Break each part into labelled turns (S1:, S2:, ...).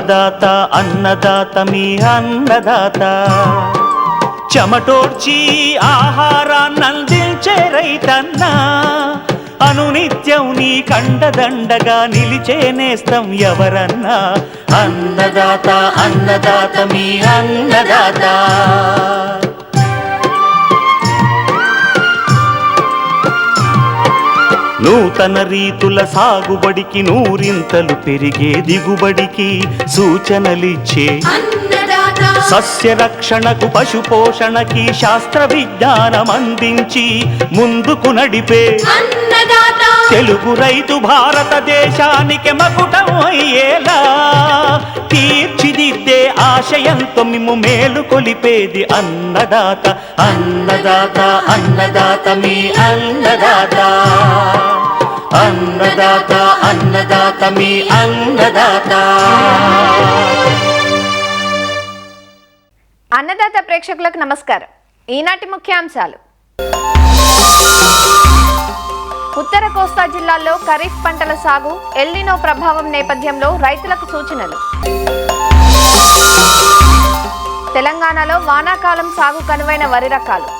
S1: అన్నదాత అన్నదాత మీ అన్నదాత చెమటోడ్చి ఆహారాన్నందించే రైతన్న అనునిత్యం నీ కండదండగా నిలిచే నేస్తం ఎవరన్నా అన్నదాత అన్నదాత మీ అన్నదాత నూతన రీతుల సాగుబడికి నూరింతలు పెరిగే దిగుబడికి సూచనలిచ్చే సస్య రక్షణకు పశు పోషణకి శాస్త్ర విజ్ఞానం అందించి ముందుకు నడిపే తెలుగు రైతు భారతదేశానికి మకుటం అయ్యేలా తీర్చిదిద్దే ఆశయంతో మిమ్ము మేలు కొలిపేది అన్నదాత అన్నదాత అన్నదాత మీ అన్నదాత అన్నదాత అన్నదాత మీ అన్నదాత.
S2: అన్నదాత ప్రేక్షకులకు నమస్కారం. ఈనాటి ముఖ్యాంశాలు: ఉత్తర కోస్తా జిల్లాల్లో ఖరీఫ్ పంటల సాగు, ఎల్నినో ప్రభావం నేపథ్యంలో రైతులకు సూచనలు. తెలంగాణలో వానాకాలం సాగు కనువైన వరి రకాలు.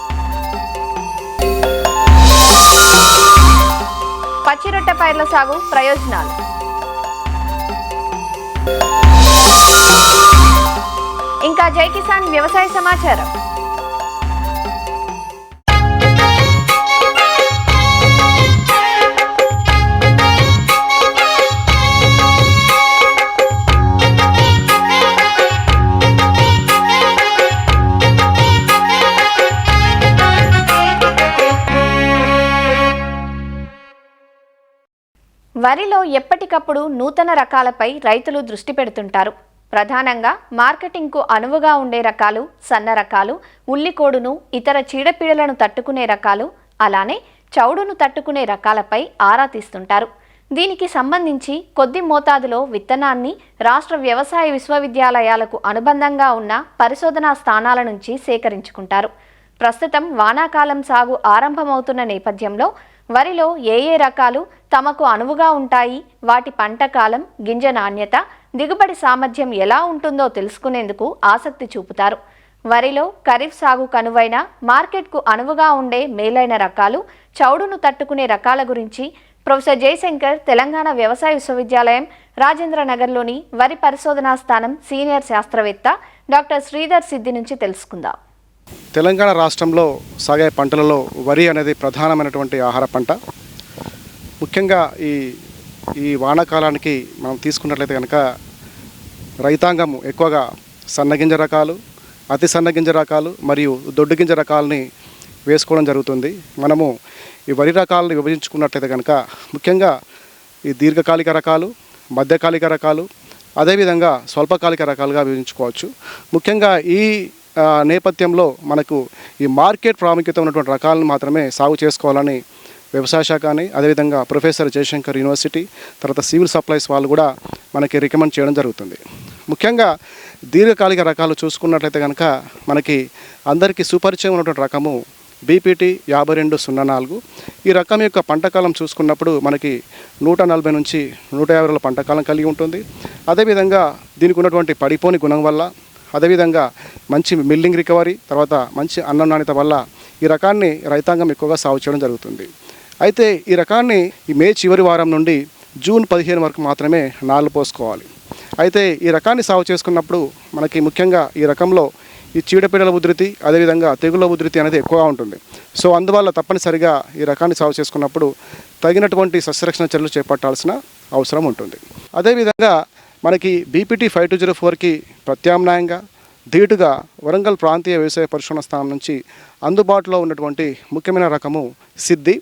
S2: పచ్చిరొట్టె పైర్ల సాగు ప్రయోజనాలు. ఇంకా జై కిసాన్ వ్యవసాయ సమాచారం. వరిలో ఎప్పటికప్పుడు నూతన రకాలపై రైతులు దృష్టి పెడుతుంటారు. ప్రధానంగా మార్కెటింగ్కు అనువుగా ఉండే రకాలు, సన్న రకాలు, ఉల్లికోడును, ఇతర చీడపీడలను తట్టుకునే రకాలు, అలానే చౌడును తట్టుకునే రకాలపై ఆరా తీస్తుంటారు. దీనికి సంబంధించి కొద్ది మోతాదులో విత్తనాన్ని రాష్ట్ర వ్యవసాయ విశ్వవిద్యాలయాలకు అనుబంధంగా ఉన్న పరిశోధనా స్థానాల నుంచి సేకరించుకుంటారు. ప్రస్తుతం వానాకాలం సాగు ఆరంభమవుతున్న నేపథ్యంలో వరిలో ఏ రకాలు తమకు అనువుగా ఉంటాయి, వాటి పంట కాలం, గింజ నాణ్యత, దిగుబడి సామర్థ్యం ఎలా ఉంటుందో తెలుసుకునేందుకు ఆసక్తి చూపుతారు. వరిలో ఖరీఫ్ సాగు కనువైన, మార్కెట్కు అనువుగా ఉండే మేలైన రకాలు, చౌడును తట్టుకునే రకాల గురించి ప్రొఫెసర్ జయశంకర్ తెలంగాణ వ్యవసాయ విశ్వవిద్యాలయం రాజేంద్రనగర్లోని వరి పరిశోధనా స్థానం సీనియర్ శాస్త్రవేత్త డాక్టర్ శ్రీధర్ సిద్ధి నుంచి తెలుసుకుందాం.
S3: తెలంగాణ రాష్ట్రంలో సాగే పంటలలో వరి అనేది ప్రధానమైనటువంటి ఆహార పంట. ముఖ్యంగా ఈ వానాకాలానికి మనం తీసుకున్నట్లయితే కనుక రైతాంగం ఎక్కువగా సన్నగింజ రకాలు, అతి సన్నగింజ రకాలు మరియు దొడ్డు గింజ రకాలని వేసుకోవడం జరుగుతుంది. మనము ఈ వరి రకాలను విభజించుకున్నట్లయితే కనుక ముఖ్యంగా ఈ దీర్ఘకాలిక రకాలు, మధ్యకాలిక రకాలు, అదేవిధంగా స్వల్పకాలిక రకాలుగా విభజించుకోవచ్చు. ముఖ్యంగా ఈ నేపథ్యంలో మనకు ఈ మార్కెట్ ప్రాముఖ్యత ఉన్నటువంటి రకాలను మాత్రమే సాగు చేసుకోవాలని వ్యవసాయ శాఖ అని, అదేవిధంగా ప్రొఫెసర్ జయశంకర్ యూనివర్సిటీ, తర్వాత సివిల్ సప్లైస్ వాళ్ళు కూడా మనకి రికమెండ్ చేయడం జరుగుతుంది. ముఖ్యంగా దీర్ఘకాలిక రకాలు చూసుకున్నట్లయితే కనుక మనకి అందరికీ సుపరిచయం ఉన్నటువంటి రకము బీపీటీ 5204. ఈ రకం యొక్క పంటకాలం చూసుకున్నప్పుడు మనకి 140 నుంచి 150 రోజుల పంటకాలం కలిగి ఉంటుంది. అదేవిధంగా దీనికి ఉన్నటువంటి పడిపోని గుణం వల్ల, అదేవిధంగా మంచి మిల్లింగ్ రికవరీ, తర్వాత మంచి అన్నం నాణ్యత వల్ల ఈ రకాన్ని రైతాంగం ఎక్కువగా సాగు చేయడం జరుగుతుంది. అయితే ఈ రకాన్ని ఈ మే చివరి వారం నుండి జూన్ 15 వరకు మాత్రమే నాళ్ళు పోసుకోవాలి. అయితే ఈ రకాన్ని సాగు చేసుకున్నప్పుడు మనకి ముఖ్యంగా ఈ రకంలో ఈ చీడపీడల ఉధృతి, అదేవిధంగా తెగుళ్ళ ఉధృతి అనేది ఎక్కువగా ఉంటుంది. సో అందువల్ల తప్పనిసరిగా ఈ రకాన్ని సాగు చేసుకున్నప్పుడు తగినటువంటి సస్యరక్షణ చర్యలు చేపట్టాల్సిన అవసరం ఉంటుంది. అదేవిధంగా మనకి బీపీటీ 5204కి ప్రత్యామ్నాయంగా ధీటుగా వరంగల్ ప్రాంతీయ వ్యవసాయ పరిశోధన స్థానం నుంచి అందుబాటులో ఉన్నటువంటి ముఖ్యమైన రకము సిద్ధి.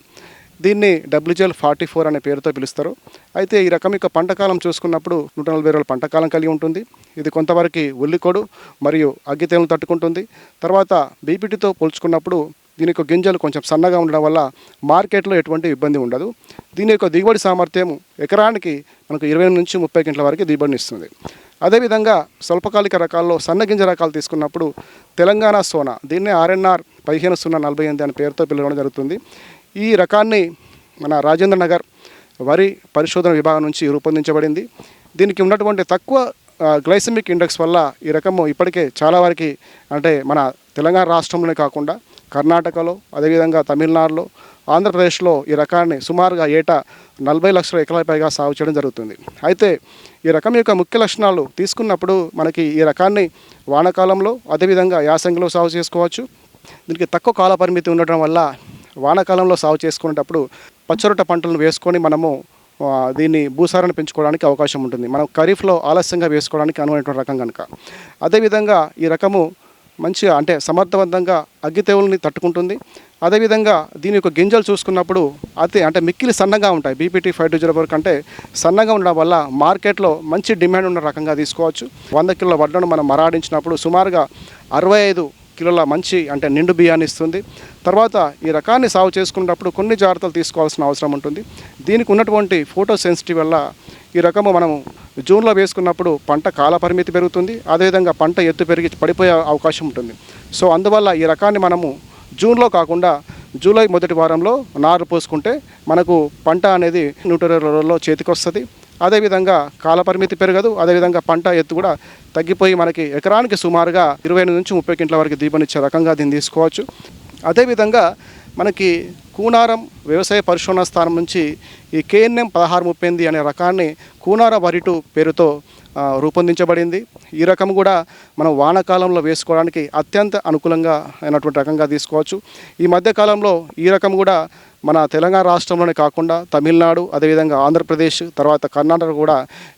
S3: దీన్ని WGL44 అనే పేరుతో పిలుస్తారు. అయితే ఈ రకం యొక్క పంటకాలం చూసుకున్నప్పుడు 140 రోజుల పంటకాలం కలిగి ఉంటుంది. ఇది కొంతవరకు ఉల్లికొడు మరియు అగ్గితేలను తట్టుకుంటుంది. తర్వాత బీపీటీతో పోల్చుకున్నప్పుడు దీని యొక్క గింజలు కొంచెం సన్నగా ఉండడం వల్ల మార్కెట్లో ఎటువంటి ఇబ్బంది ఉండదు. దీని యొక్క దిగుబడి సామర్థ్యం ఎకరానికి మనకు 20 నుంచి 30 క్వింటాల వరకు దిగుబడిని ఇస్తుంది. అదేవిధంగా స్వల్పకాలిక రకాల్లో సన్నగింజ రకాలు తీసుకున్నప్పుడు తెలంగాణ సోనా, దీన్నే RNR 15048 అనే పేరుతో పిలవడం జరుగుతుంది. ఈ రకాన్ని మన రాజేంద్రనగర్ వరి పరిశోధన విభాగం నుంచి రూపొందించబడింది. దీనికి ఉన్నటువంటి తక్కువ గ్లైసెమిక్ ఇండెక్స్ వల్ల ఈ రకము ఇప్పటికే చాలా వరకు అంటే మన తెలంగాణ రాష్ట్రంలోనే కాకుండా కర్ణాటకలో, అదేవిధంగా తమిళనాడులో, ఆంధ్రప్రదేశ్లో ఈ రకాన్ని సుమారుగా ఏటా 40 లక్షల ఎకరాల పైగా సాగు చేయడం జరుగుతుంది. అయితే ఈ రకం యొక్క ముఖ్య లక్షణాలు తీసుకున్నప్పుడు మనకి ఈ రకాన్ని వానాకాలంలో, అదేవిధంగా యాసంగిలో సాగు చేసుకోవచ్చు. దీనికి తక్కువ కాల పరిమితి ఉండటం వల్ల వానాకాలంలో సాగు చేసుకునేటప్పుడు పచ్చరొట్ట పంటలను వేసుకొని మనము దీన్ని భూసారాన్ని పెంచుకోవడానికి అవకాశం ఉంటుంది. మనం ఖరీఫ్లో ఆలస్యంగా వేసుకోవడానికి అనువైనటువంటి రకం కనుక. అదేవిధంగా ఈ రకము మంచిగా అంటే సమర్థవంతంగా అగ్గి తెగుల్ని తట్టుకుంటుంది. అదేవిధంగా దీని యొక్క గింజలు చూసుకున్నప్పుడు అంటే మిక్కిలి సన్నగా ఉంటాయి. బీపీటీ 5204 కంటే సన్నగా ఉండడం వల్ల మార్కెట్లో మంచి డిమాండ్ ఉన్న రకంగా తీసుకోవచ్చు. 100 కిలోల వడ్లను మనం మరాడించినప్పుడు సుమారుగా 65 కిలోల మంచి అంటే నిండు బియ్యాన్ని ఇస్తుంది. తర్వాత ఈ రకాన్ని సాగు చేసుకున్నప్పుడు కొన్ని జాగ్రత్తలు తీసుకోవాల్సిన అవసరం ఉంటుంది. దీనికి ఉన్నటువంటి ఫోటో సెన్సిటివ్ వల్ల ఈ రకము మనము జూన్లో వేసుకున్నప్పుడు పంట కాల పరిమితి పెరుగుతుంది. అదేవిధంగా పంట ఎత్తు పెరిగి పడిపోయే అవకాశం ఉంటుంది. సో అందువల్ల ఈ రకాన్ని మనము జూన్లో కాకుండా జూలై మొదటి వారంలో నారు పోసుకుంటే మనకు పంట అనేది 120 రోజుల్లో చేతికి వస్తుంది. అదేవిధంగా కాలపరిమితి పెరగదు. అదేవిధంగా పంట ఎత్తు కూడా తగ్గిపోయి మనకి ఎకరానికి సుమారుగా 28 నుంచి 30 క్వింటాల వరకు దిగుబడినిచ్చే రకంగా దీన్ని తీసుకోవచ్చు. అదేవిధంగా మనకి కూనారం వ్యవసాయ పరిశోధన స్థానం నుంచి ఈ KNM 1638 అనే రకాన్ని కూనార వరి2 పేరుతో రూపొందించబడింది. ఈ రకం కూడా మనం వానాకాలంలో వేసుకోవడానికి అత్యంత అనుకూలంగా అయినటువంటి రకంగా తీసుకోవచ్చు. ఈ మధ్యకాలంలో ఈ రకం కూడా మన తెలంగాణ రాష్ట్రంలోనే కాకుండా తమిళనాడు, అదేవిధంగా ఆంధ్రప్రదేశ్, తర్వాత కర్ణాటక కూడా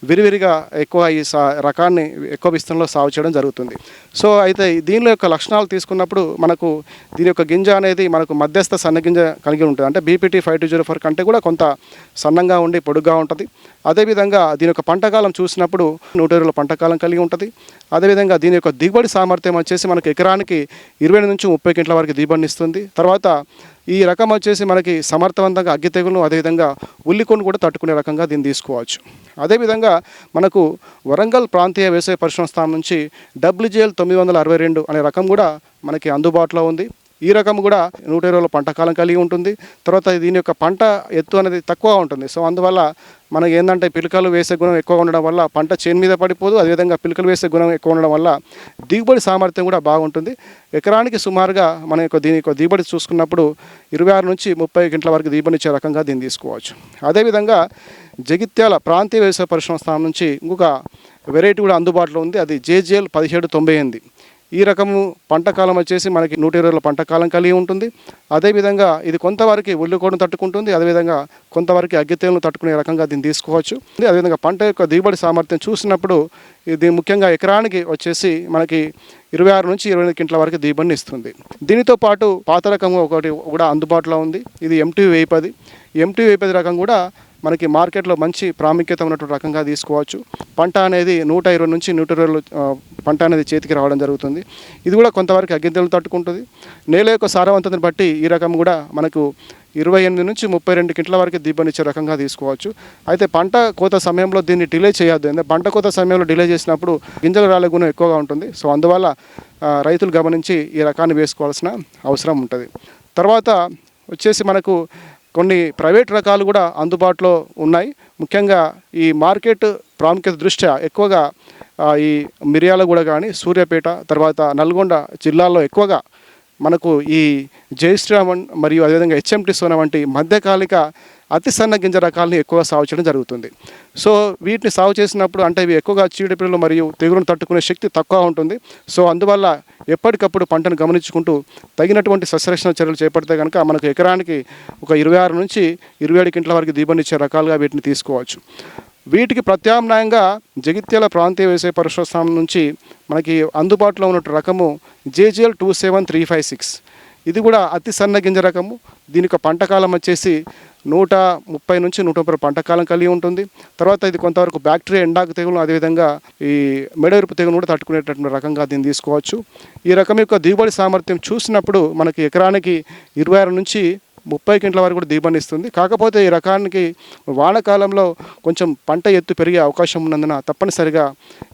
S3: విరివిరిగా ఎక్కువ ఈ రకాన్ని ఎక్కువ విస్తీర్ణంలో సాగు చేయడం జరుగుతుంది. సో అయితే దీనిలో యొక్క లక్షణాలు తీసుకున్నప్పుడు మనకు దీని యొక్క గింజ అనేది మనకు మధ్యస్థ సన్న గింజ కలిగి ఉంటుంది. అంటే బీపీటీ 5204 కంటే కూడా కొంత సన్నంగా ఉండి పొడుగ్గా ఉంటుంది. అదేవిధంగా దీని యొక్క పంటకాలం చూసినప్పుడు 120 పంటకాలం కలిగి ఉంటుంది. అదేవిధంగా దీని యొక్క దిగుబడి సామర్థ్యం వచ్చేసి మనకు ఎకరానికి 20 నుంచి 30 క్వింటాల వరకు దిగుబడిని ఇస్తుంది. తర్వాత ఈ రకం వచ్చేసి మనకి సమర్థవంతంగా అగ్గి తెగులను, అదేవిధంగా ఉల్లికొను కూడా తట్టుకునే రకంగా దీన్ని తీసుకోవచ్చు. అదేవిధంగా మనకు వరంగల్ ప్రాంతీయ వ్యవసాయ పరిశోధన స్థానం నుంచి WGL 962 అనే రకం కూడా మనకి అందుబాటులో ఉంది. ఈ రకం కూడా 120 పంటకాలం కలిగి ఉంటుంది. తర్వాత దీని యొక్క పంట ఎత్తు అనేది తక్కువగా ఉంటుంది. సో అందువల్ల మనకి ఏంటంటే పిలకలు వేసే గుణం ఎక్కువగా ఉండడం వల్ల పంట చేను మీద పడిపోదు. అదేవిధంగా పిలకలు వేసే గుణం ఎక్కువ ఉండడం వల్ల దిగుబడి సామర్థ్యం కూడా బాగుంటుంది. ఎకరానికి సుమారుగా మన యొక్క దీని యొక్క దిగుబడి చూసుకున్నప్పుడు 26 నుంచి 30 క్వింటాల వరకు దిగుబడి ఇచ్చే రకంగా దీన్ని తీసుకోవచ్చు. అదేవిధంగా జగిత్యాల ప్రాంతీయ వ్యవసాయ పరిశ్రమ స్థానం నుంచి ఇంకొక వెరైటీ కూడా అందుబాటులో ఉంది. అది JGL 1798. ఈ రకము పంటకాలం వచ్చేసి మనకి 120 పంటకాలం కలిగి ఉంటుంది. అదేవిధంగా ఇది కొంతవరకు ఉల్లికోడును తట్టుకుంటుంది. అదేవిధంగా కొంతవరకు అగ్గితేలను తట్టుకునే రకంగా దీన్ని తీసుకోవచ్చు. అదేవిధంగా పంట యొక్క దిగుబడి సామర్థ్యం చూసినప్పుడు ఇది ముఖ్యంగా ఎకరానికి వచ్చేసి మనకి 26 నుంచి 28 క్వింటాల వరకు దిగుబడిని ఇస్తుంది. దీనితో పాటు పాత రకం ఒకటి కూడా అందుబాటులో ఉంది. ఇది MT 1010. MT 1010 రకం కూడా మనకి మార్కెట్లో మంచి ప్రాముఖ్యత ఉన్నటువంటి రకంగా తీసుకోవచ్చు. పంట అనేది 120 నుంచి 120 పంట అనేది చేతికి రావడం జరుగుతుంది. ఇది కూడా కొంతవరకు అగ్గితెలు తట్టుకుంటుంది. నేల యొక్క సారవంతతను బట్టి ఈ రకం కూడా మనకు 28 నుంచి 32 క్వింటాల వరకు దిగుబడినిచ్చే రకంగా తీసుకోవచ్చు. అయితే పంట కోత సమయంలో దీన్ని డిలే చేయొద్దు. ఎందుకంటే పంట కోత సమయంలో డిలే చేసినప్పుడు గింజలు రాలే గుణం ఎక్కువగా ఉంటుంది. సో అందువల్ల రైతులు గమనించి ఈ రకాన్ని వేసుకోవాల్సిన అవసరం ఉంటుంది. తర్వాత వచ్చేసి మనకు కొన్ని ప్రైవేట్ రకాలు కూడా అందుబాటులో ఉన్నాయి. ముఖ్యంగా ఈ మార్కెట్ ప్రాముఖ్యత దృష్ట్యా ఎక్కువగా ఈ మిర్యాలగూడ కానీ, సూర్యాపేట, తర్వాత నల్గొండ జిల్లాల్లో ఎక్కువగా మనకు ఈ జయశ్రీరామన్ మరియు అదేవిధంగా HMT సోనా వంటి మధ్యకాలిక అతి సన్న గింజ రకాలని ఎక్కువగా సాగు చేయడం జరుగుతుంది. సో వీటిని సాగు చేసినప్పుడు అంటే ఇవి ఎక్కువగా చీడపీడలు మరియు తెగులను తట్టుకునే శక్తి తక్కువ ఉంటుంది. సో అందువల్ల ఎప్పటికప్పుడు పంటను గమనించుకుంటూ తగినటువంటి సస్యరక్షణ చర్యలు చేపడితే కనుక మనకు ఎకరానికి ఒక 26 నుంచి 27 క్వింటాల వరకు దిగుబడినిచ్చే రకాలుగా వీటిని తీసుకోవచ్చు. వీటికి ప్రత్యామ్నాయంగా జగిత్యాల ప్రాంతీయ వ్యవసాయ పరిశోధన స్థానం నుంచి మనకి అందుబాటులో ఉన్న రకము JGL 27356. ఇది కూడా అతి సన్న గింజ రకము. దీని యొక్క పంటకాలం వచ్చేసి 130 నుంచి 130 పంటకాలం కలిగి ఉంటుంది. తర్వాత ఇది కొంతవరకు బ్యాక్టీరియా ఎండాకు తెగులు, అదేవిధంగా ఈ మెడవిరుపు తెగులు కూడా తట్టుకునేటటువంటి రకంగా దీన్ని తీసుకోవచ్చు. ఈ రకం యొక్క దిగుబడి సామర్థ్యం చూసినప్పుడు మనకి ఎకరానికి 26 నుంచి 30 క్వింటాల వరకు కూడా దిగుబడి ఇస్తుంది. కాకపోతే ఈ రకానికి వానాకాలంలో కొంచెం పంట ఎత్తు పెరిగే అవకాశం ఉన్నందున తప్పనిసరిగా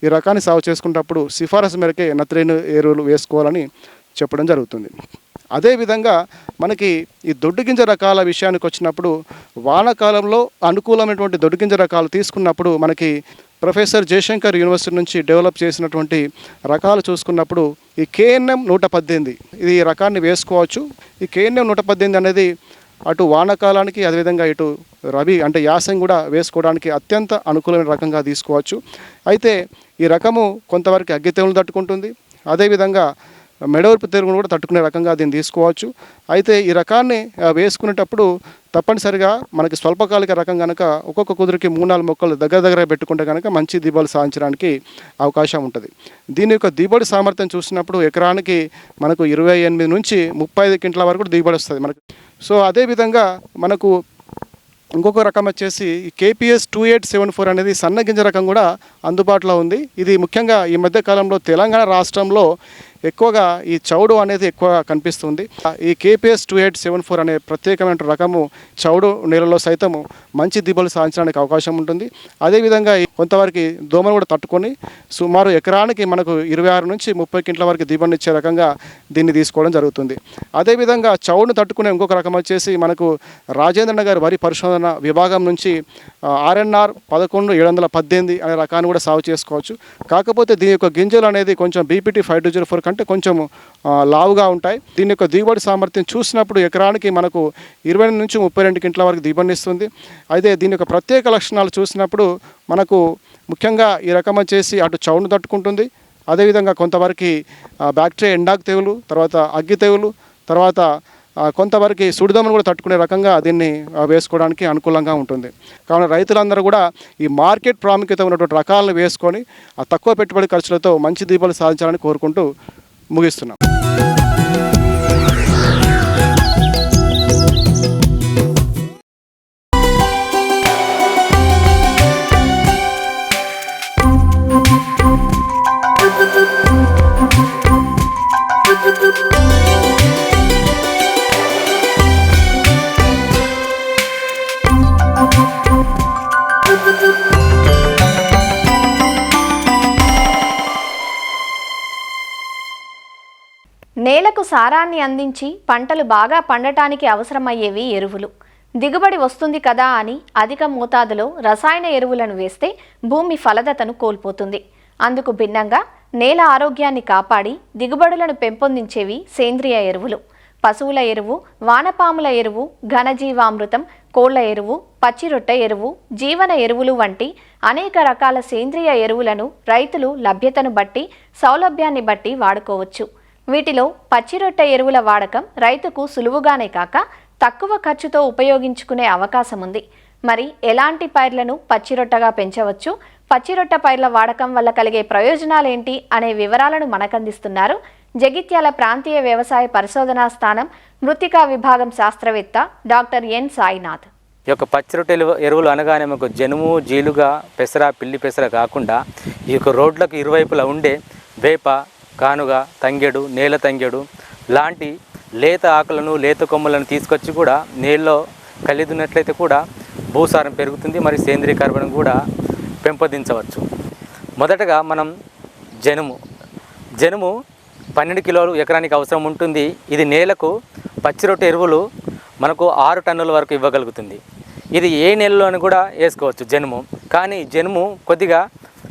S3: ఈ రకాన్ని సాగు చేసుకున్నప్పుడు సిఫారసు మేరకే నత్రజని ఎరువులు వేసుకోవాలని చెప్పడం జరుగుతుంది. అదేవిధంగా మనకి ఈ దొడ్డుగింజ రకాల విషయానికి వచ్చినప్పుడు వానాకాలంలో అనుకూలమైనటువంటి దొడ్డుగింజ రకాలు తీసుకున్నప్పుడు మనకి ప్రొఫెసర్ జయశంకర్ యూనివర్సిటీ నుంచి డెవలప్ చేసినటువంటి రకాలు చూసుకున్నప్పుడు ఈ KNM 118 ఇది ఈ రకాన్ని వేసుకోవచ్చు. ఈ KNM 118 అనేది అటు వానాకాలానికి అదేవిధంగా ఇటు రబీ అంటే యాసంగి కూడా వేసుకోవడానికి అత్యంత అనుకూలమైన రకంగా తీసుకోవచ్చు. అయితే ఈ రకము కొంతవరకు అగ్గి తెగులు తట్టుకుంటుంది, అదేవిధంగా మెడవరపు తెరుగును కూడా తట్టుకునే రకంగా దీన్ని తీసుకోవచ్చు. అయితే ఈ రకాన్ని వేసుకునేటప్పుడు తప్పనిసరిగా మనకి స్వల్పకాలిక రకం కనుక ఒక్కొక్క కుదురుకి 3-4 మొక్కలు దగ్గర పెట్టుకుంటే కనుక మంచి దిగుబడి సాధించడానికి అవకాశం ఉంటుంది. దీని యొక్క దిగుబడి సామర్థ్యం చూసినప్పుడు ఎకరానికి మనకు 28 నుంచి 35 క్వింటాల వరకు దిగుబడి వస్తుంది మనకు. సో అదేవిధంగా మనకు ఇంకొక రకం వచ్చేసి ఈ KPS 2874 అనేది సన్నగింజ రకం కూడా అందుబాటులో ఉంది. ఇది ముఖ్యంగా ఈ మధ్య కాలంలో తెలంగాణ రాష్ట్రంలో ఎక్కువగా ఈ చౌడు అనేది ఎక్కువ కనిపిస్తుంది. ఈ KPS 2874 అనే ప్రత్యేకమైన రకము చౌడు నేలలో సైతము మంచి దిగుబడులు సాధించడానికి అవకాశం ఉంటుంది. అదేవిధంగా కొంతవరకు దోమను కూడా తట్టుకొని సుమారు ఎకరానికి మనకు 26 నుంచి 30 క్వింటాల వరకు దిగుబడిని ఇచ్చే రకంగా దీన్ని తీసుకోవడం జరుగుతుంది. అదేవిధంగా చౌడును తట్టుకునే ఇంకొక రకం వచ్చేసి మనకు రాజేంద్ర నగర్ వరి పరిశోధన విభాగం నుంచి RNR 11718 అనే రకాన్ని కూడా సాగు చేసుకోవచ్చు. కాకపోతే దీని యొక్క గింజలు అనేది కొంచెం BPT 5204 కంటే కొంచెం లావుగా ఉంటాయి. దీని యొక్క దిగుబడి సామర్థ్యం చూసినప్పుడు ఎకరానికి మనకు 20 నుంచి 32 క్వింటాల వరకు దిగుబడిని ఇస్తుంది. అయితే దీని యొక్క ప్రత్యేక లక్షణాలు చూసినప్పుడు మనకు ముఖ్యంగా ఈ రకం వచ్చేసి అటు చౌడును తట్టుకుంటుంది, అదేవిధంగా కొంతవరకు బ్యాక్టీరియా ఎండాకు తెగులు, తర్వాత అగ్గి తెగులు, తర్వాత కొంతవరకు సుడిదోమను కూడా తట్టుకునే రకంగా దీన్ని వేసుకోవడానికి అనుకూలంగా ఉంటుంది. కావున రైతులందరూ కూడా ఈ మార్కెట్ ప్రాముఖ్యత ఉన్నటువంటి రకాలను వేసుకొని ఆ తక్కువ పెట్టుబడి ఖర్చులతో మంచి దిగుబడి సాధించాలని కోరుకుంటూ ముగిస్తున్నాం.
S2: నేలకు సారాన్ని అందించి పంటలు బాగా పండటానికి అవసరమయ్యేవి ఎరువులు. దిగుబడి వస్తుంది కదా అని అధిక మోతాదులో రసాయన ఎరువులను వేస్తే భూమి ఫలదతను కోల్పోతుంది. అందుకు భిన్నంగా నేల ఆరోగ్యాన్ని కాపాడి దిగుబడులను పెంపొందించేవి సేంద్రియ ఎరువులు. పశువుల ఎరువు, వానపాముల ఎరువు, ఘనజీవామృతం, కోళ్ల ఎరువు, పచ్చిరొట్ట ఎరువు, జీవన ఎరువులు వంటి అనేక రకాల సేంద్రియ ఎరువులను రైతులు లభ్యతను బట్టి, సౌలభ్యాన్ని బట్టి వాడుకోవచ్చు. వీటిలో పచ్చిరొట్ట ఎరువుల వాడకం రైతుకు సులువుగానే కాక తక్కువ ఖర్చుతో ఉపయోగించుకునే అవకాశం ఉంది. మరి ఎలాంటి పైర్లను పచ్చిరొట్టగా పెంచవచ్చు, పచ్చిరొట్ట పైర్ల వాడకం వల్ల కలిగే ప్రయోజనాలేంటి అనే వివరాలను మనకందిస్తున్నారు జగిత్యాల ప్రాంతీయ వ్యవసాయ పరిశోధనా స్థానం మృత్తికా విభాగం శాస్త్రవేత్త డాక్టర్ ఎన్ సాయినాథ్.
S4: ఈ యొక్క పచ్చిరొట్ట ఎరువులు అనగానే మనకు జనుము, జీలుగా, పెసర, పిల్లి పెసర కాకుండా ఈ యొక్క రోడ్లకు ఇరువైపులా ఉండే వేప, కానుగ, తంగెడు, నేల తంగెడు లాంటి లేత ఆకులను, లేత కొమ్మలను తీసుకొచ్చి కూడా నీళ్ళలో కలిదున్నట్లయితే కూడా భూసారం పెరుగుతుంది, మరి సేంద్రీయ కర్బనం కూడా పెంపొందించవచ్చు. మొదటగా మనం జనుము 12 కిలోలు ఎకరానికి అవసరం ఉంటుంది. ఇది నేలకు పచ్చిరొట్ట ఎరువులు మనకు 6 టన్నుల వరకు ఇవ్వగలుగుతుంది. ఇది ఏ నెలలోని కూడా వేసుకోవచ్చు జనుము. కానీ జనుము కొద్దిగా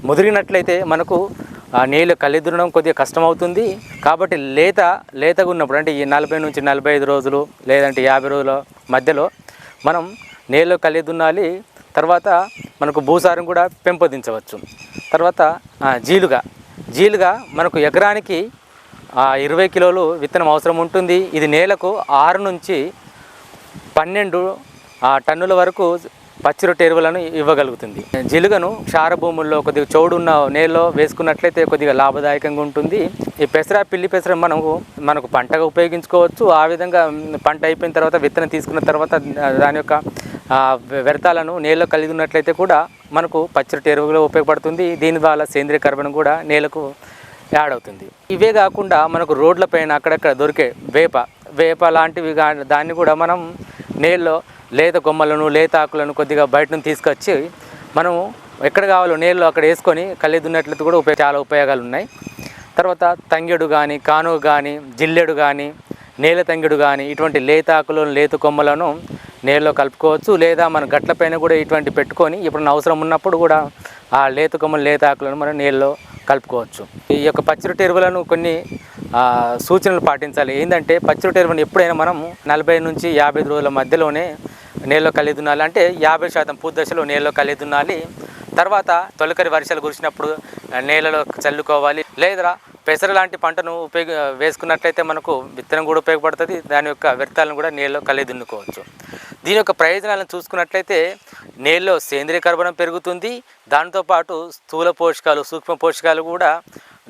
S4: ముదిరినట్లయితే మనకు ఆ నీళ్ళు కలిదునడం కొద్దిగా కష్టమవుతుంది. కాబట్టి లేతగా ఉన్నప్పుడు అంటే ఈ 40 నుంచి 45 రోజులు లేదంటే 50 రోజుల మధ్యలో మనం నీళ్ళు కలిదున్నాలి. తర్వాత మనకు భూసారం కూడా పెంపొందించవచ్చు. తర్వాత జీలుగా మనకు ఎకరానికి 20 కిలోలు విత్తనం అవసరం ఉంటుంది. ఇది నేలకు 6 నుంచి 12 టన్నుల వరకు పచ్చిరొట్ట ఎరువులను ఇవ్వగలుగుతుంది. జీలుగను క్షార భూముల్లో కొద్దిగా చౌడున్న నేలలో వేసుకున్నట్లయితే కొద్దిగా లాభదాయకంగా ఉంటుంది. ఈ పెసర, పిల్లి పెసర మనకు పంటగా ఉపయోగించుకోవచ్చు. ఆ విధంగా పంట అయిపోయిన తర్వాత విత్తనం తీసుకున్న తర్వాత దాని యొక్క వ్యర్థాలను నేలలో కలిగి ఉన్నట్లయితే కూడా మనకు పచ్చిరొట్ట ఎరువుగా ఉపయోగపడుతుంది. దీని ద్వారా సేంద్రీయ కర్బనం కూడా నేలకు యాడ్ అవుతుంది. ఇవే కాకుండా మనకు రోడ్లపైన అక్కడక్కడ దొరికే వేప లాంటివి దాన్ని కూడా మనం నేలలో లేత కొమ్మలను, లేత ఆకులను కొద్దిగా బయట నుంచి తీసుకొచ్చి మనము ఎక్కడ కావాలో నేలలో అక్కడ వేసుకొని కలిదున్నట్లయితే కూడా చాలా ఉపయోగాలు ఉన్నాయి. తర్వాత తంగెడు కానీ, కానుగ కానీ, జిల్లెడు కానీ, నేల తంగెడు కానీ ఇటువంటి లేత ఆకులను, లేత కొమ్మలను నేలలో కలుపుకోవచ్చు. లేదా మన గట్లపైన కూడా ఇటువంటి పెట్టుకొని ఇప్పుడు అవసరం ఉన్నప్పుడు కూడా ఆ లేత కొమ్మలు లేత ఆకులను మనం నీళ్ళలో కలుపుకోవచ్చు. ఈ యొక్క పచ్చిరొట్ట ఎరువులను కొన్ని సూచనలు పాటించాలి. ఏంటంటే పచ్చిరొట్ట ఎరువులను ఎప్పుడైనా మనం 40 నుంచి 50 రోజుల మధ్యలోనే నీళ్ళలో కలిగి దున్నాలి. అంటే 50% పూత దశలో నీళ్ళలో కలిగి దున్నాలి. తర్వాత తొలకరి వర్షాలు కురిసినప్పుడు నేలలో చల్లుకోవాలి. లేదా పెసర లాంటి పంటను వేసుకున్నట్లయితే మనకు విత్తనం కూడా ఉపయోగపడుతుంది. దాని యొక్క వ్యర్థాలను కూడా నీళ్ళలో కలిగి దున్నుకోవచ్చు. దీని యొక్క ప్రయోజనాలను చూసుకున్నట్లయితే నేలలో సేంద్రియ కర్బనం పెరుగుతుంది. దాంతోపాటు స్థూల పోషకాలు, సూక్ష్మ పోషకాలు కూడా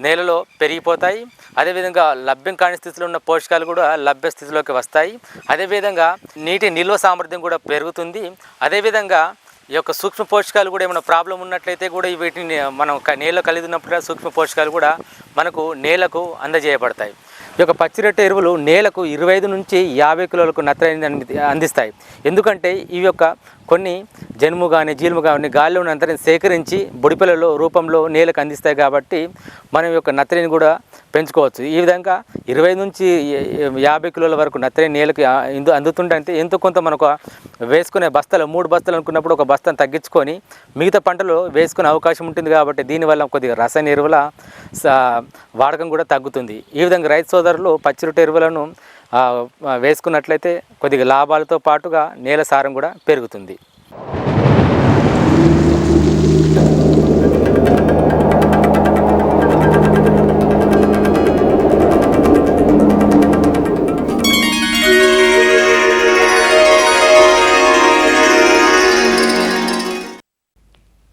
S4: నేలలో పెరిగిపోతాయి. అదేవిధంగా లభ్యం కాని స్థితిలో ఉన్న పోషకాలు కూడా లభ్య స్థితిలోకి వస్తాయి. అదేవిధంగా నీటి నిల్వ సామర్థ్యం కూడా పెరుగుతుంది. అదేవిధంగా ఈ యొక్క సూక్ష్మ పోషకాలు కూడా ఏమైనా ప్రాబ్లం ఉన్నట్లయితే కూడా వీటిని మనం నేలలో కలిగి ఉన్నప్పుడు సూక్ష్మ పోషకాలు కూడా మనకు నేలకు అందజేయబడతాయి. ఈ యొక్క పచ్చిరొట్ట ఎరువులు నేలకు 25 నుంచి 50 కిలోలకు నత్రజని అందిస్తాయి. ఎందుకంటే ఈ యొక్క కొన్ని జనుము కానీ జీలుము కానీ గాలిలో ఉన్నంతరం సేకరించి బుడిపిలలో రూపంలో నేలకు అందిస్తాయి. కాబట్టి మనం యొక్క నత్రజని కూడా పెంచుకోవచ్చు. ఈ విధంగా 20 నుంచి 50 కిలోల వరకు నత్రజని నేలకు అందుతుంటే ఎంతో కొంత మనకు వేసుకునే బస్తాలు 3 బస్తాలు అనుకున్నప్పుడు ఒక బస్తాను తగ్గించుకొని మిగతా పంటలు వేసుకునే అవకాశం ఉంటుంది. కాబట్టి దీనివల్ల కొద్దిగా రసాయన ఎరువుల వాడకం కూడా తగ్గుతుంది. ఈ విధంగా రైతు సోదరులు పచ్చిరొట్ట ఎరువులను వేసుకున్నట్లయితే కొద్దిగా లాభాలతో పాటుగా నేల సారం కూడా పెరుగుతుంది.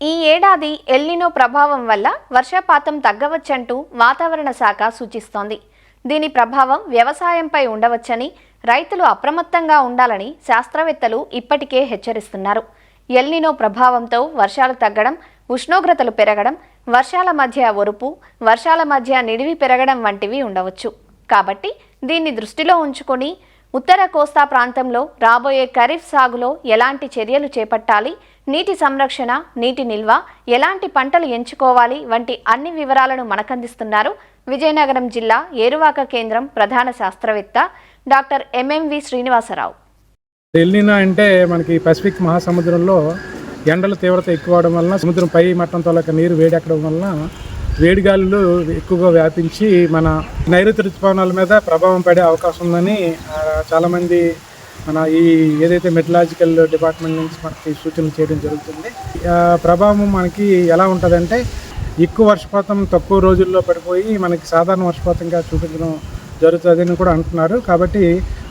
S2: ఈ ఏడాది ఎల్నినో ప్రభావం వల్ల వర్షపాతం తగ్గవచ్చంటూ వాతావరణ శాఖ సూచిస్తోంది. దీని ప్రభావం వ్యవసాయంపై ఉండవచ్చని, రైతులు అప్రమత్తంగా ఉండాలని శాస్త్రవేత్తలు ఇప్పటికే హెచ్చరిస్తున్నారు. ఎల్నినో ప్రభావంతో వర్షాలు తగ్గడం, ఉష్ణోగ్రతలు పెరగడం, వర్షాల మధ్య ఒరుపు, వర్షాల మధ్య నిడివి పెరగడం వంటివి ఉండవచ్చు. కాబట్టి దీన్ని దృష్టిలో ఉంచుకొని ఉత్తర కోస్తా ప్రాంతంలో రాబోయే ఖరీఫ్ సాగులో ఎలాంటి చర్యలు చేపట్టాలి, నీటి సంరక్షణ, నీటి నిల్వ, ఎలాంటి పంటలు ఎంచుకోవాలి వంటి అన్ని వివరాలను మనకందిస్తున్నారు విజయనగరం జిల్లా ఏరువాక కేంద్రం ప్రధాన శాస్త్రవేత్త డాక్టర్ ఎంఎంవి శ్రీనివాసరావు.
S5: ఎల్నినో అంటే మనకి పసిఫిక్ మహాసముద్రంలో ఎండల తీవ్రత ఎక్కువ అవడం వలన సముద్రం పై మట్టంతో నీరు వేడెక్కడం వలన వేడిగాలులు ఎక్కువగా వ్యాపించి మన నైరుతి ఋతుపవనాల మీద ప్రభావం పడే అవకాశం ఉందని చాలామంది మన ఈ ఏదైతే మెటలాజికల్ డిపార్ట్మెంట్ నుంచి మనకి సూచనలు చేయడం జరుగుతుంది. ప్రభావం మనకి ఎలా ఉంటుందంటే ఎక్కువ వర్షపాతం తక్కువ రోజుల్లో పడిపోయి మనకి సాధారణ వర్షపాతంగా చూపించడం జరుగుతుందని కూడా అంటున్నారు. కాబట్టి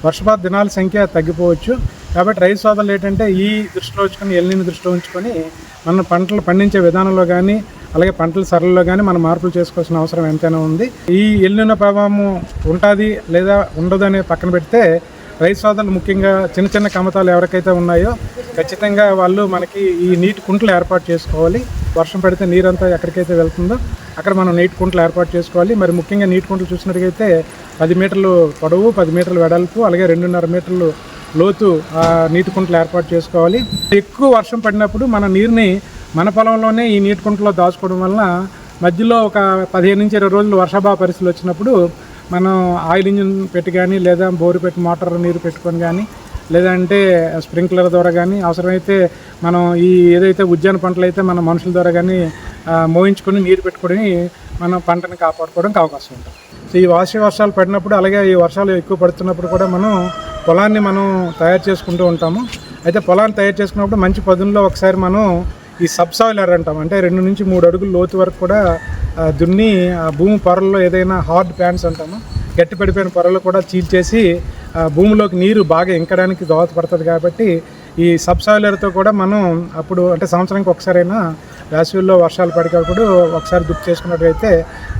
S5: వర్షపాత దినాల సంఖ్య తగ్గిపోవచ్చు. కాబట్టి రైతు సోదరులు ఏంటంటే ఈ దృష్టిలో ఉంచుకొని ఎల్నినో దృష్టిలో ఉంచుకొని మన పంటలు పండించే విధానంలో కానీ అలాగే పంటల సరళలో కానీ మనం మార్పులు చేసుకోవాల్సిన అవసరం ఎంతైనా ఉంది. ఈ ఎల్నినో ప్రభావం ఉంటుంది లేదా ఉండదు అనే పక్కన పెడితే రైతు సోదరులు ముఖ్యంగా చిన్న చిన్న కమతాలు ఎవరికైతే ఉన్నాయో ఖచ్చితంగా వాళ్ళు మనకి ఈ నీటి కుంటలు ఏర్పాటు చేసుకోవాలి. వర్షం పడితే నీరంతా ఎక్కడికైతే వెళ్తుందో అక్కడ మనం నీటి కుంటలు ఏర్పాటు చేసుకోవాలి. మరి ముఖ్యంగా నీటి కుంటలు చూసినట్టుగైతే 10 మీటర్లు పొడవు, 10 మీటర్లు వెడల్పు, అలాగే 2.5 మీటర్లు లోతు నీటి కుంటలు ఏర్పాటు చేసుకోవాలి. ఎక్కువ వర్షం పడినప్పుడు మన నీరుని మన పొలంలోనే ఈ నీటి కుంటలో దాచుకోవడం వలన మధ్యలో ఒక 15 నుంచి 20 రోజులు వర్షాభావ పరిస్థితులు వచ్చినప్పుడు మనం ఆయిల్ ఇంజిన్ పెట్టి కానీ లేదా బోరు పెట్టి మోటార్ నీరు పెట్టుకొని కానీ లేదంటే స్ప్రింక్లర్ ద్వారా కానీ అవసరమైతే మనం ఈ ఏదైతే ఉద్యాన పంటలు అయితే మన మనుషుల ద్వారా కానీ మోయించుకొని నీరు పెట్టుకొని మనం పంటను కాపాడుకోవడానికి అవకాశం ఉంటుంది. సో ఈ వర్షాలు పడినప్పుడు అలాగే ఈ వర్షాలు ఎక్కువ పడుతున్నప్పుడు కూడా మనం పొలాన్ని మనం తయారు చేసుకుంటూ ఉంటాము. అయితే పొలాన్ని తయారు చేసుకున్నప్పుడు మంచి పదుల్లో ఒకసారి మనం ఈ సబ్సాయిలర్ అంటాం, అంటే 2 నుంచి 3 అడుగుల లోతు వరకు కూడా దున్ని భూమి పొరల్లో ఏదైనా హార్డ్ ప్యాన్స్ అంటాము, గట్టి పడిపోయిన పొరలు కూడా చీల్చేసి భూమిలోకి నీరు బాగా ఇంకడానికి దోహదపడుతుంది. కాబట్టి ఈ సబ్సాయిలర్తో కూడా మనం అప్పుడు అంటే సంవత్సరానికి ఒకసారైనా వేసవిలో వర్షాలు పడినప్పుడు ఒకసారి గుర్తు చేసుకున్నట్లయితే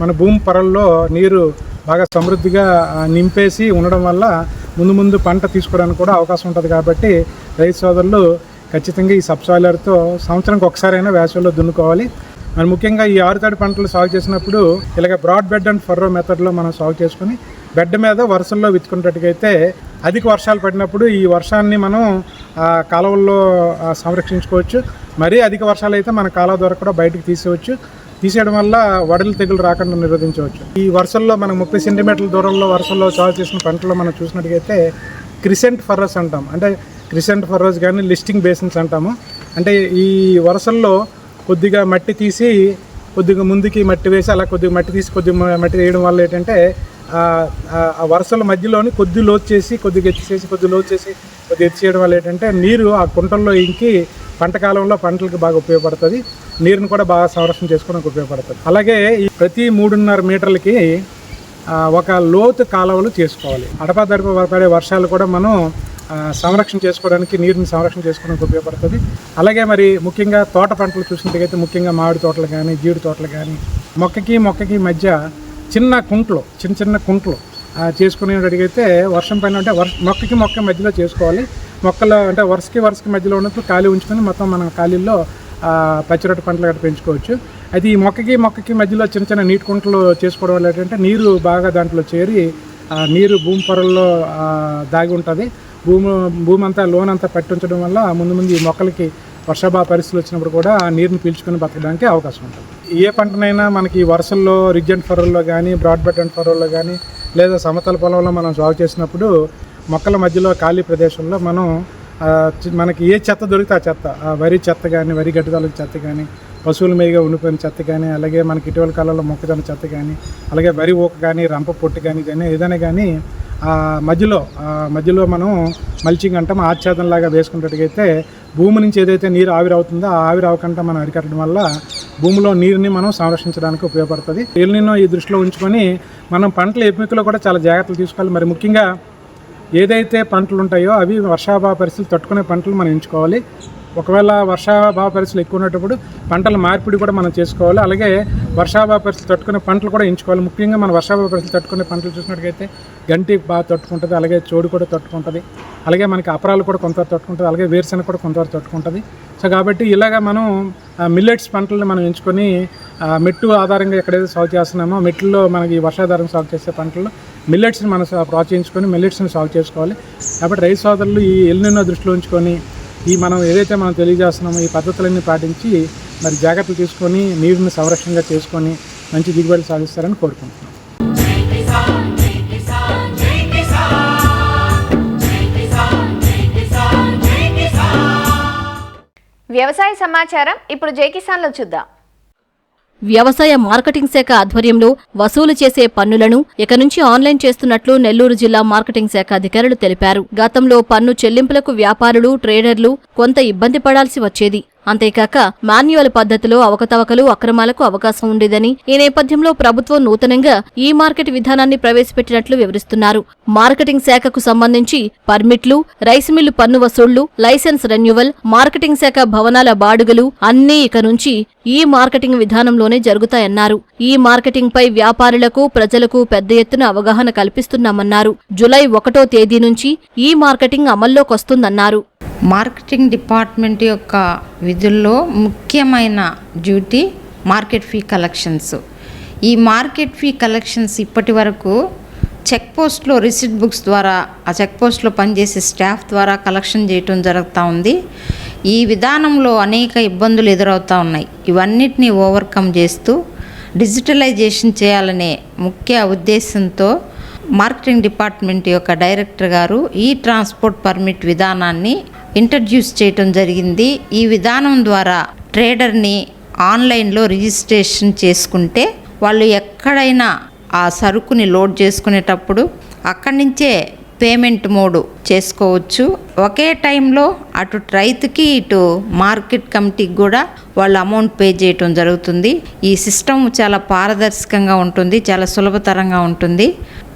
S5: మన భూమి పొరల్లో నీరు బాగా సమృద్ధిగా నింపేసి ఉండడం వల్ల ముందు పంట తీసుకోవడానికి కూడా అవకాశం ఉంటుంది. కాబట్టి రైతు సోదరులు ఖచ్చితంగా ఈ సబ్సాయిలర్తో సంవత్సరానికి ఒకసారైనా వేసవిలో దున్నుకోవాలి. మరి ముఖ్యంగా ఈ ఆరుతడి పంటలు సాగు చేసినప్పుడు ఇలాగ బ్రాడ్ బెడ్ అండ్ ఫర్రో మెథడ్లో మనం సాగు చేసుకుని బెడ్ మీద వరుసల్లో విత్తుకున్నట్టుగైతే అధిక వర్షాలు పడినప్పుడు ఈ వర్షాన్ని మనం కాలువల్లో సంరక్షించుకోవచ్చు. మరీ అధిక వర్షాలు అయితే మన కాలువ ద్వారా కూడా బయటకు తీసేయడం వల్ల వడలు తెగులు రాకుండా నిరోధించవచ్చు. ఈ వర్షంలో మనం 30 సెంటీమీటర్ల దూరంలో వర్షంలో సాగు చేసిన పంటలో మనం చూసినట్టుగైతే క్రిసెంట్ ఫర్రోస్ అంటాం, అంటే క్రిసెంట్ ఫర్రోస్ కానీ లిస్టింగ్ బేసిన్స్ అంటాము. అంటే ఈ వరుసల్లో కొద్దిగా మట్టి తీసి కొద్దిగా ముందుకి మట్టి వేసి అలా కొద్దిగా మట్టి తీసి కొద్దిగా మట్టి వేయడం వల్ల ఏంటంటే ఆ వరుసల మధ్యలోని కొద్ది లోతు చేసి కొద్దిగా ఎత్తిసేసి కొద్ది లోతు చేసి కొద్దిగా ఎత్తి చేయడం వల్ల ఏంటంటే నీరు ఆ కుంటల్లో ఇంకి పంట కాలంలో పంటలకు బాగా ఉపయోగపడుతుంది, నీరుని కూడా బాగా సంరక్షణ చేసుకోవడానికి ఉపయోగపడుతుంది. అలాగే ఈ ప్రతి 3.5 మీటర్లకి ఒక లోతు కాలువలు చేసుకోవాలి. అడపాదడప పడే వర్షాలు కూడా మనం సంరక్షణ చేసుకోవడానికి, నీరుని సంరక్షణ చేసుకోవడానికి ఉపయోగపడుతుంది. అలాగే మరి ముఖ్యంగా తోట పంటలు చూసినట్టుగైతే ముఖ్యంగా మామిడి తోటలు కానీ జీడి తోటలు కానీ మొక్కకి మధ్య చిన్న కుంట్లు చేసుకునేటట్టుగైతే వర్షం పైన అంటే మొక్కకి మొక్క మధ్యలో చేసుకోవాలి. మొక్కలు అంటే వరుసకి మధ్యలో ఉన్నప్పుడు ఖాళీ ఉంచుకొని మొత్తం మనం ఖాళీల్లో పచ్చిరొట్ట పంటలు గట్రా పెంచుకోవచ్చు. అయితే ఈ మొక్కకి మధ్యలో చిన్న నీటి కుంటలు చేసుకోవడం వల్ల ఏంటంటే నీరు బాగా దాంట్లో చేరి నీరు భూమి పొరల్లో దాగి ఉంటుంది. భూమి అంతా లోనంతా పట్టి ఉంచడం వల్ల ముందు ఈ మొక్కలకి వర్షాభావ పరిస్థితులు వచ్చినప్పుడు కూడా ఆ నీరుని పీల్చుకొని బతకడానికి అవకాశం ఉంటుంది. ఏ పంటనైనా మనకి వరుసల్లో రిడ్జ్ అండ్ ఫరోల్లో కానీ బ్రాడ్ బెడ్ అండ్ ఫరోల్లో కానీ లేదా సమతల పొలంలో మనం సాగు చేసినప్పుడు మొక్కల మధ్యలో ఖాళీ ప్రదేశంలో మనం మనకి ఏ చెత్త దొరికితే ఆ చెత్త, వరి చెత్త కానీ వరి గడ్డిదాల చెత్త కానీ పశువుల మేయగా ఉండిపోయిన చెత్త కానీ అలాగే మనకి ఇటీవల కాలంలో మొక్కజొన్న చెత్త కానీ అలాగే వరి ఊక కానీ రంప పొట్టు కానీ ఏదైనా కానీ మధ్యలో మనం మల్చింగ్ అంటాం ఆచ్ఛాదనలాగా వేసుకున్నట్టుగైతే భూమి నుంచి ఏదైతే నీరు ఆవిరవుతుందో ఆ ఆవిరవకుండా మనం అరికట్టడం వల్ల భూమిలో నీరుని మనం సంరక్షించడానికి ఉపయోగపడుతుంది. ఎల్నినో ఈ దృష్టిలో ఉంచుకొని మనం పంటల ఎంపికలో కూడా చాలా జాగ్రత్తలు తీసుకోవాలి. మరి ముఖ్యంగా ఏదైతే పంటలు ఉంటాయో అవి వర్షాభావ పరిస్థితులు తట్టుకునే పంటలు మనం ఎంచుకోవాలి. ఒకవేళ వర్షాభావ పరిస్థితులు ఎక్కువ ఉన్నప్పుడు పంటల మార్పిడి కూడా మనం చేసుకోవాలి. అలాగే వర్షాభావ పరిస్థితులు తట్టుకునే పంటలు కూడా ఎంచుకోవాలి. ముఖ్యంగా మన వర్షాభావ పరిస్థితులు తట్టుకునే పంటలు చూసినట్టుగైతే గంటి బాగా తట్టుకుంటుంది, అలాగే చోడు కూడా తట్టుకుంటుంది, అలాగే మనకి అపరాలు కూడా కొంతవరకు తట్టుకుంటుంది, అలాగే వేరుశెనగ కూడా కొంతవరకు తట్టుకుంటుంది. సో కాబట్టి ఇలాగ మనం మిల్లెట్స్ పంటలను మనం ఎంచుకొని మెట్టు ఆధారంగా ఎక్కడైతే సాగు చేస్తున్నామో మెట్లలో మనకి వర్షాధారం సాగు చేసే పంటల్లో మిల్లెట్స్ని మనం ప్రోత్సహించుకొని మిల్లెట్స్ని సాగు చేసుకోవాలి. కాబట్టి రైతు సోదరులు ఈ ఎల్నినో దృష్టిలో ఉంచుకొని మనం ఏదైతే మనం తెలియజేస్తున్నామో ఈ పద్ధతులన్నీ పాటించి మరి జాగ్రత్తలు తీసుకొని నీరుని సంరక్షణగా చేసుకొని మంచి దిగుబడి సాధిస్తారని కోరుకుంటున్నాం.
S2: వ్యవసాయ సమాచారం ఇప్పుడు జై కిసాన్లో చూద్దాం.
S6: వ్యవసాయ మార్కెటింగ్ శాఖ ఆధ్వర్యంలో వసూలు చేసే పన్నులను ఇక నుంచి ఆన్లైన్ చేస్తున్నట్లు నెల్లూరు జిల్లా మార్కెటింగ్ శాఖ అధికారులు తెలిపారు. గతంలో పన్ను చెల్లింపులకు వ్యాపారులు, ట్రేడర్లు కొంత ఇబ్బంది పడాల్సి వచ్చేది. అంతేకాక మాన్యువల్ పద్ధతిలో అవకతవకలు, అక్రమాలకు అవకాశం ఉండేదని, ఈ నేపథ్యంలో ప్రభుత్వం నూతనంగా ఈ మార్కెట్ విధానాన్ని ప్రవేశపెట్టినట్లు వివరిస్తున్నారు. మార్కెటింగ్ శాఖకు సంబంధించి పర్మిట్లు, రైస్ మిల్లు పన్ను వసూళ్లు, లైసెన్స్ రెన్యువల్, మార్కెటింగ్ శాఖ భవనాల బాడుగలు అన్నీ ఇక నుంచి ఈ మార్కెటింగ్ విధానంలోనే జరుగుతాయన్నారు. ఈ మార్కెటింగ్ పై వ్యాపారులకు, ప్రజలకు పెద్ద ఎత్తున అవగాహన కల్పిస్తున్నామన్నారు. జూలై 1వ తేదీ నుంచి ఈ మార్కెటింగ్ అమల్లోకొస్తుందన్నారు.
S7: మార్కెటింగ్ డిపార్ట్మెంట్ యొక్క విధుల్లో ముఖ్యమైన డ్యూటీ మార్కెట్ ఫీ కలెక్షన్స్. ఈ మార్కెట్ ఫీ కలెక్షన్స్ ఇప్పటి వరకు చెక్ పోస్ట్లో రిసిట్ బుక్స్ ద్వారా ఆ చెక్ పోస్ట్లో పనిచేసే స్టాఫ్ ద్వారా కలెక్షన్ చేయటం జరుగుతూ ఉంది. ఈ విధానంలో అనేక ఇబ్బందులు ఎదురవుతూ ఉన్నాయి. ఇవన్నిటినీ ఓవర్కమ్ చేస్తూ డిజిటలైజేషన్ చేయాలనే ముఖ్య ఉద్దేశంతో మార్కెటింగ్ డిపార్ట్మెంట్ యొక్క డైరెక్టర్ గారు ఈ ట్రాన్స్పోర్ట్ పర్మిట్ విధానాన్ని ఇంట్రడ్యూస్ చేయటం జరిగింది. ఈ విధానం ద్వారా ట్రేడర్ని ఆన్లైన్లో రిజిస్ట్రేషన్ చేసుకుంటే వాళ్ళు ఎక్కడైనా ఆ సరుకుని లోడ్ చేసుకునేటప్పుడు అక్కడి నుంచే పేమెంట్ మోడ్ చేసుకోవచ్చు. ఒకే టైంలో అటు రైతుకి ఇటు మార్కెట్ కమిటీకి కూడా వాళ్ళు అమౌంట్ పే చేయటం జరుగుతుంది. ఈ సిస్టమ్ చాలా పారదర్శకంగా ఉంటుంది, చాలా సులభతరంగా ఉంటుంది.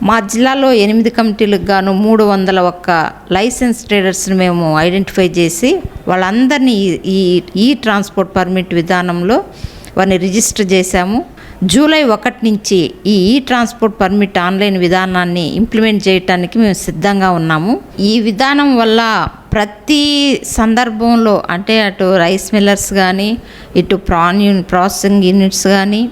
S7: మా జిల్లాలో 8 కమిటీలకు గాను 301 లైసెన్స్ ట్రేడర్స్ని మేము ఐడెంటిఫై చేసి వాళ్ళందరినీ ఈ ట్రాన్స్పోర్ట్ పర్మిట్ విధానంలో వారిని రిజిస్టర్ చేశాము. జూలై 1 నుంచి ఈ ట్రాన్స్పోర్ట్ పర్మిట్ ఆన్లైన్ విధానాన్ని ఇంప్లిమెంట్ చేయడానికి మేము సిద్ధంగా ఉన్నాము. ఈ విధానం వల్ల ప్రతి సందర్భంలో అంటే అటు రైస్ మిల్లర్స్ కానీ ఇటు ప్రాసెసింగ్ యూనిట్స్ కానీ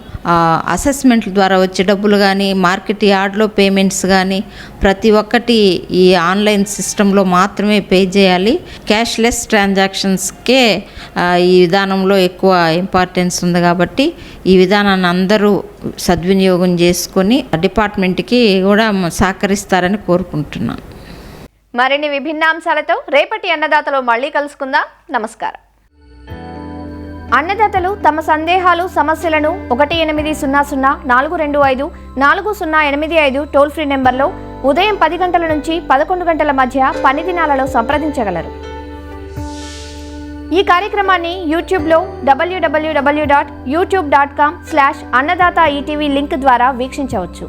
S7: అసెస్మెంట్ల ద్వారా వచ్చే డబ్బులు కానీ మార్కెట్ యార్డ్లో పేమెంట్స్ కానీ ప్రతి ఒక్కటి ఈ ఆన్లైన్ సిస్టంలో మాత్రమే పే చేయాలి. క్యాష్లెస్ ట్రాన్సాక్షన్స్కే ఈ విధానంలో ఎక్కువ ఇంపార్టెన్స్ ఉంది కాబట్టి ఈ విధానాన్ని అందరూ సద్వినియోగం చేసుకొని డిపార్ట్మెంట్కి కూడా సహకరిస్తారని కోరుకుంటున్నాను.
S2: మరిన్ని విభిన్న అంశాలతో రేపటి అన్నదాతలో మళ్ళీ కలుసుకుందాం. నమస్కారం. అన్నదాతలు తమ సందేహాలు సమస్యలను 1800 425 టోల్ ఫ్రీ నెంబర్లో ఉదయం 10 గంటల నుంచి 11 గంటల మధ్య పని దినాలలో సంప్రదించగలరు. ఈ కార్యక్రమాన్ని యూట్యూబ్లో www.youtube.com/annadaata ETV లింక్ ద్వారా వీక్షించవచ్చు.